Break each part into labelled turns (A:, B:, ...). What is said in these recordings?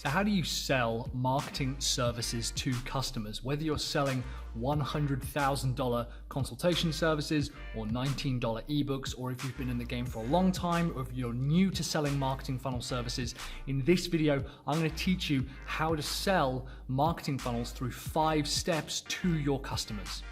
A: So how do you sell marketing services to customers? Whether you're selling $100,000 consultation services or $19 eBooks, or if you've been in the game for a long time, or if you're new to selling marketing funnel services, in this video, I'm going to teach you how to sell marketing funnels through 5 steps to your customers.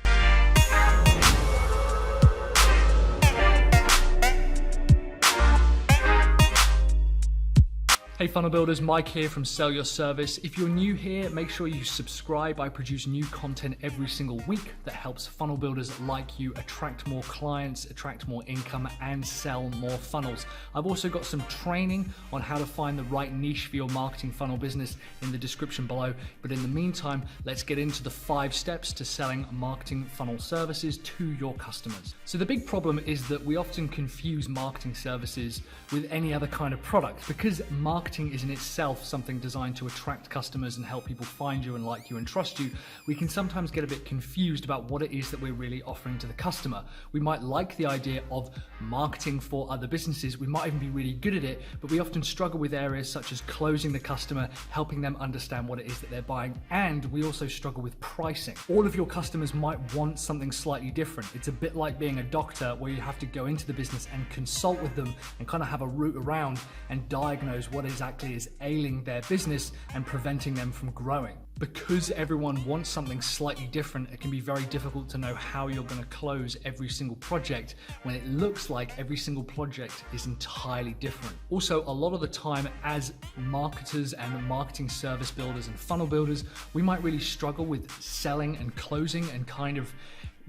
A: Hey funnel builders, Mike here from Sell Your Service. If you're new here, make sure you subscribe. I produce new content every single week that helps funnel builders like you attract more clients, attract more income, and sell more funnels. I've also got some training on how to find the right niche for your marketing funnel business in the description below. But in the meantime, let's get into the 5 steps to selling marketing funnel services to your customers. So the big problem is that we often confuse marketing services with any other kind of product, because marketing is in itself something designed to attract customers and help people find you and like you and trust you. We can sometimes get a bit confused about what it is that we're really offering to the customer. We might like the idea of marketing for other businesses. We might even be really good at it, but we often struggle with areas such as closing the customer, helping them understand what it is that they're buying, and we also struggle with pricing. All of your customers might want something slightly different. It's a bit like being a doctor, where you have to go into the business and consult with them and kind of have a route around and diagnose what exactly is ailing their business and preventing them from growing. Because everyone wants something slightly different, it can be very difficult to know how you're going to close every single project when it looks like every single project is entirely different. Also, a lot of the time as marketers and marketing service builders and funnel builders, we might really struggle with selling and closing and kind of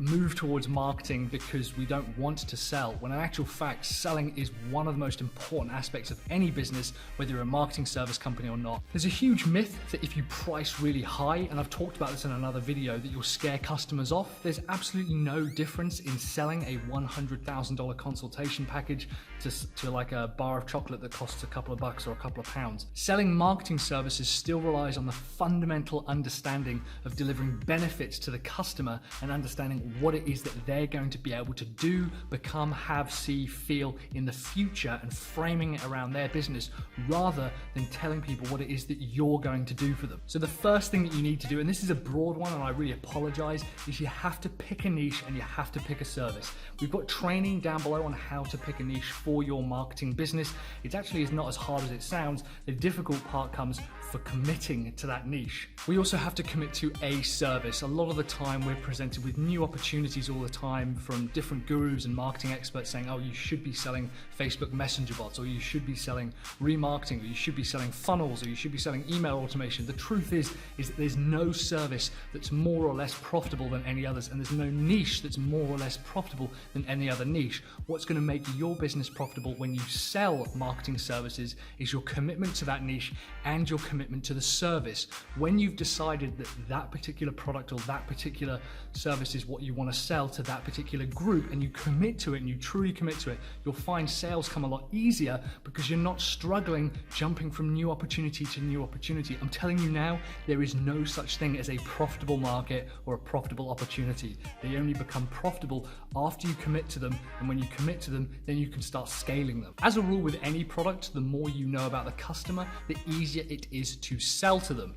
A: move towards marketing because we don't want to sell, when in actual fact, selling is one of the most important aspects of any business, whether you're a marketing service company or not. There's a huge myth that if you price really high, and I've talked about this in another video, that you'll scare customers off. There's absolutely no difference in selling a $100,000 consultation package to like a bar of chocolate that costs a couple of bucks or a couple of pounds. Selling marketing services still relies on the fundamental understanding of delivering benefits to the customer and understanding what it is that they're going to be able to do, become, have, see, feel in the future, and framing it around their business rather than telling people what it is that you're going to do for them. So the first thing that you need to do, and this is a broad one and I really apologize, is you have to pick a niche and you have to pick a service. We've got training down below on how to pick a niche for your marketing business. It actually is not as hard as it sounds. The difficult part comes for committing to that niche. We also have to commit to a service. A lot of the time we're presented with new opportunities all the time from different gurus and marketing experts saying, oh, you should be selling Facebook Messenger bots, or you should be selling remarketing, or you should be selling funnels, or you should be selling email automation. The truth is that there's no service that's more or less profitable than any others, and there's no niche that's more or less profitable than any other niche. What's going to make your business profitable when you sell marketing services is your commitment to that niche and your commitment to the service. When you've decided that that particular product or that particular service is what you want to sell to that particular group, and you commit to it and you truly commit to it, you'll find sales come a lot easier because you're not struggling jumping from new opportunity to new opportunity. I'm telling you now, there is no such thing as a profitable market or a profitable opportunity. They only become profitable after you commit to them, and when you commit to them, then you can start scaling them. As a rule with any product, the more you know about the customer, the easier it is to sell to them.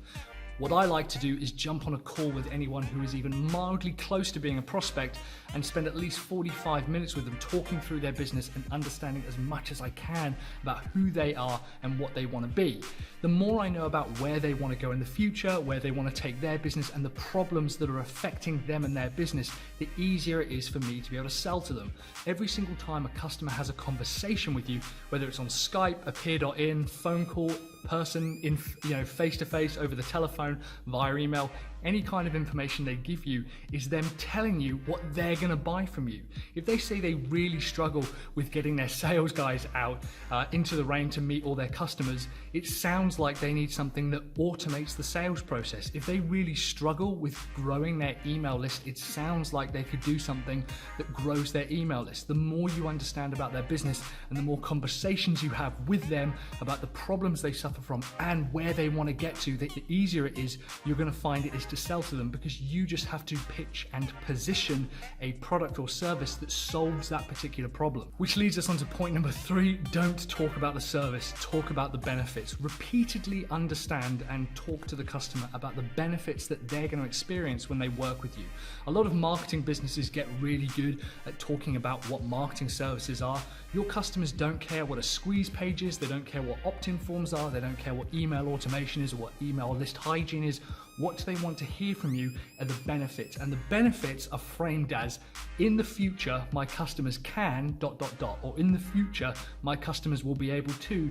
A: What I like to do is jump on a call with anyone who is even mildly close to being a prospect and spend at least 45 minutes with them talking through their business and understanding as much as I can about who they are and what they want to be. The more I know about where they want to go in the future, where they want to take their business, and the problems that are affecting them and their business, the easier it is for me to be able to sell to them. Every single time a customer has a conversation with you, whether it's on Skype, appear.in, phone call, person, in face-to-face, over the telephone, via email, any kind of information they give you is them telling you what they're going to buy from you. If they say they really struggle with getting their sales guys out into the rain to meet all their customers, it sounds like they need something that automates the sales process. If they really struggle with growing their email list, it sounds like they could do something that grows their email list. The more you understand about their business and the more conversations you have with them about the problems they suffer suffer from and where they want to get to, the easier it is you're going to find it is to sell to them, because you just have to pitch and position a product or service that solves that particular problem. Which leads us on to point number 3. Don't talk about the service, talk about the benefits. Repeatedly understand and talk to the customer about the benefits that they're going to experience when they work with you. A lot of marketing businesses get really good at talking about what marketing services are. Your customers don't care what a squeeze page is, they don't care what opt-in forms are, they don't care what email automation is or what email list hygiene is. What they want to hear from you are the benefits, and the benefits are framed as, in the future my customers can ... or in the future my customers will be able to ...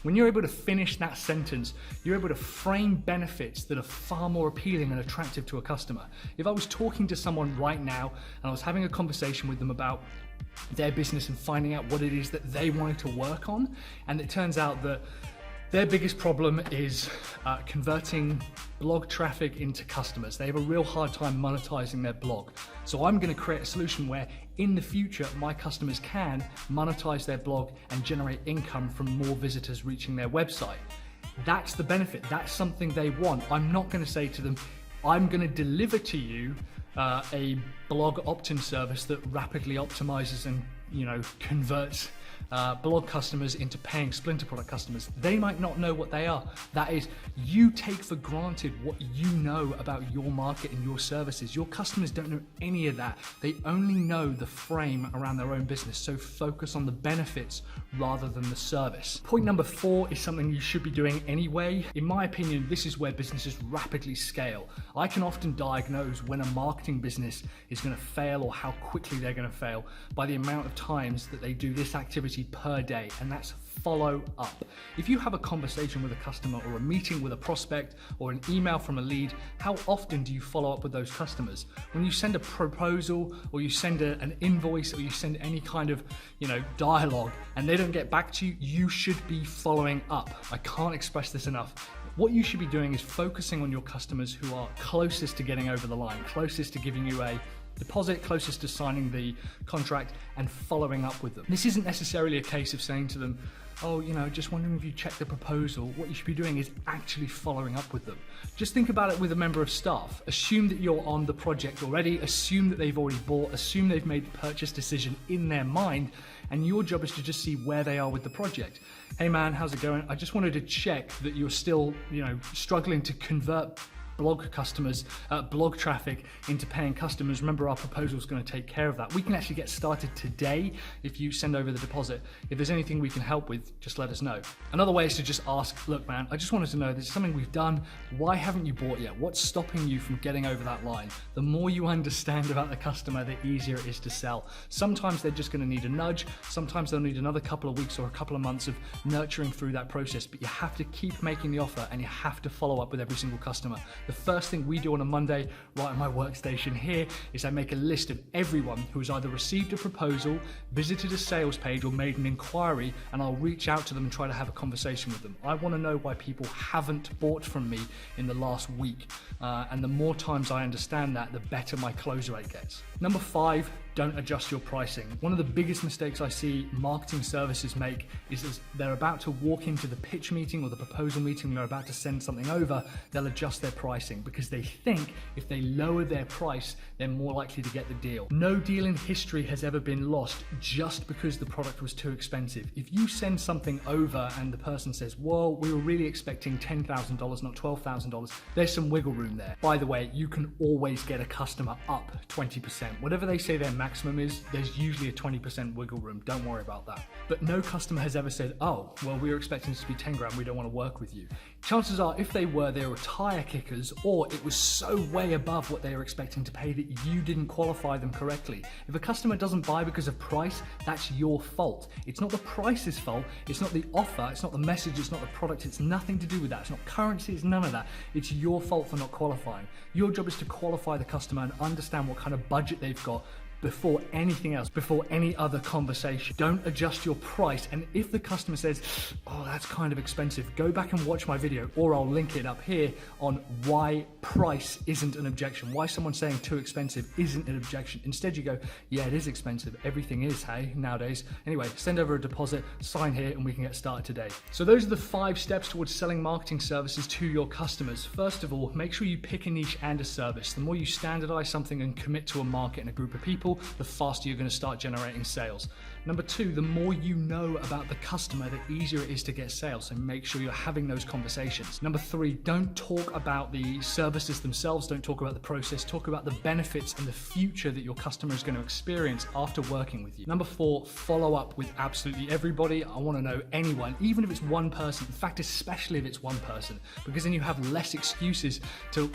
A: When you're able to finish that sentence, you're able to frame benefits that are far more appealing and attractive to a customer. If I was talking to someone right now and I was having a conversation with them about their business and finding out what it is that they wanted to work on, and it turns out that their biggest problem is converting blog traffic into customers. They have a real hard time monetizing their blog. So I'm going to create a solution where in the future my customers can monetize their blog and generate income from more visitors reaching their website. That's the benefit. That's something they want. I'm not going to say to them, I'm going to deliver to you a blog opt-in service that rapidly optimizes and converts blog customers into paying Splinter product customers. They might not know what they are. That is, you take for granted what you know about your market and your services. Your customers don't know any of that. They only know the frame around their own business. So focus on the benefits rather than the service. Point number 4 is something you should be doing anyway. In my opinion, this is where businesses rapidly scale. I can often diagnose when a marketing business is going to fail or how quickly they're going to fail by the amount of times that they do this activity per day, and that's follow up. If you have a conversation with a customer or a meeting with a prospect or an email from a lead, how often do you follow up with those customers? When you send a proposal or you send an invoice or you send any kind of dialogue and they don't get back to you, you should be following up. I can't express this enough. What you should be doing is focusing on your customers who are closest to getting over the line, closest to giving you a deposit, closest to signing the contract, and following up with them. This isn't necessarily a case of saying to them, oh, just wondering if you checked the proposal. What you should be doing is actually following up with them. Just think about it with a member of staff. Assume that you're on the project already, assume that they've already bought, assume they've made the purchase decision in their mind, and your job is to just see where they are with the project. Hey man, how's it going? I just wanted to check that you're still, struggling to convert blog customers, blog traffic into paying customers. Remember, our proposal is going to take care of that. We can actually get started today if you send over the deposit. If there's anything we can help with, just let us know. Another way is to just ask, look man, I just wanted to know, this is something we've done. Why haven't you bought yet? What's stopping you from getting over that line? The more you understand about the customer, the easier it is to sell. Sometimes they're just going to need a nudge. Sometimes they'll need another couple of weeks or a couple of months of nurturing through that process, but you have to keep making the offer and you have to follow up with every single customer. The first thing we do on a Monday right on my workstation here is I make a list of everyone who has either received a proposal, visited a sales page, or made an inquiry, and I'll reach out to them and try to have a conversation with them. I want to know why people haven't bought from me in the last week, and the more times I understand that, the better my close rate gets. Number 5, don't adjust your pricing. One of the biggest mistakes I see marketing services make is as they're about to walk into the pitch meeting or the proposal meeting, they're about to send something over, they'll adjust their pricing because they think if they lower their price, they're more likely to get the deal. No deal in history has ever been lost just because the product was too expensive. If you send something over and the person says, well, we were really expecting $10,000, not $12,000, there's some wiggle room there. By the way, you can always get a customer up 20%. Whatever they say their maximum is, there's usually a 20% wiggle room. Don't worry about that. But no customer has ever said, oh, well, we were expecting this to be 10 grand, we don't want to work with you. Chances are, if they were tire kickers, or it was so way above what they were expecting to pay that you didn't qualify them correctly. If a customer doesn't buy because of price, that's your fault. It's not the price's fault, it's not the offer, it's not the message, it's not the product, it's nothing to do with that. It's not currency, it's none of that. It's your fault for not qualifying. Your job is to qualify the customer and understand what kind of budget they've got before anything else, before any other conversation. Don't adjust your price. And if the customer says, oh, that's kind of expensive, go back and watch my video, or I'll link it up here on why price isn't an objection, why someone saying too expensive isn't an objection. Instead you go, yeah, it is expensive. Everything is, hey, nowadays. Anyway, send over a deposit, sign here, and we can get started today. So those are the 5 steps towards selling marketing services to your customers. First of all, make sure you pick a niche and a service. The more you standardize something and commit to a market and a group of people, the faster you're going to start generating sales. Number 2, the more you know about the customer, the easier it is to get sales. So make sure you're having those conversations. Number 3, don't talk about the services themselves. Don't talk about the process. Talk about the benefits and the future that your customer is going to experience after working with you. Number 4, follow up with absolutely everybody. I want to know anyone, even if it's one person. In fact, especially if it's one person, because then you have less excuses to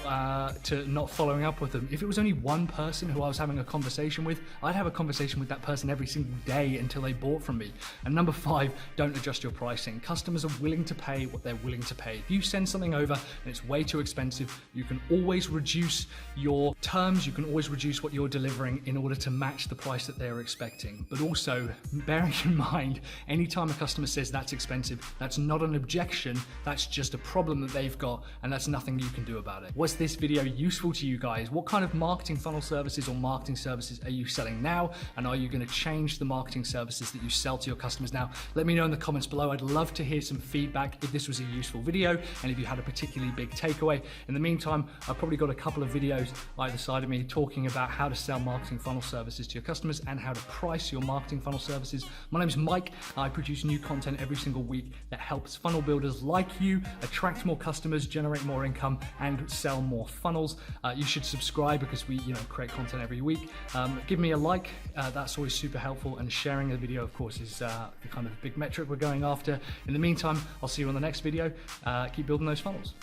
A: not following up with them. If it was only one person who I was having a conversation with, I'd have a conversation with that person every single day until they bought from me. And number 5, don't adjust your pricing. Customers are willing to pay what they're willing to pay. If you send something over and it's way too expensive, you can always reduce your terms, you can always reduce what you're delivering in order to match the price that they're expecting. But also, bearing in mind, anytime a customer says that's expensive, that's not an objection, that's just a problem that they've got, and that's nothing you can do about it. Was this video useful to you guys? What kind of marketing funnel services or marketing services are you selling now? And are you going to change the marketing services that you sell to your customers now? Let me know in the comments below. I'd love to hear some feedback if this was a useful video and if you had a particularly big takeaway. In the meantime, I've probably got a couple of videos either side of me talking about how to sell marketing funnel services to your customers and how to price your marketing funnel services. My name is Mike. I produce new content every single week that helps funnel builders like you attract more customers, generate more income, and sell more funnels. You should subscribe because we create content every week. Give me a like. That's always super helpful, and sharing the video, of course, is the kind of big metric we're going after. In the meantime, I'll see you on the next video. Keep building those funnels.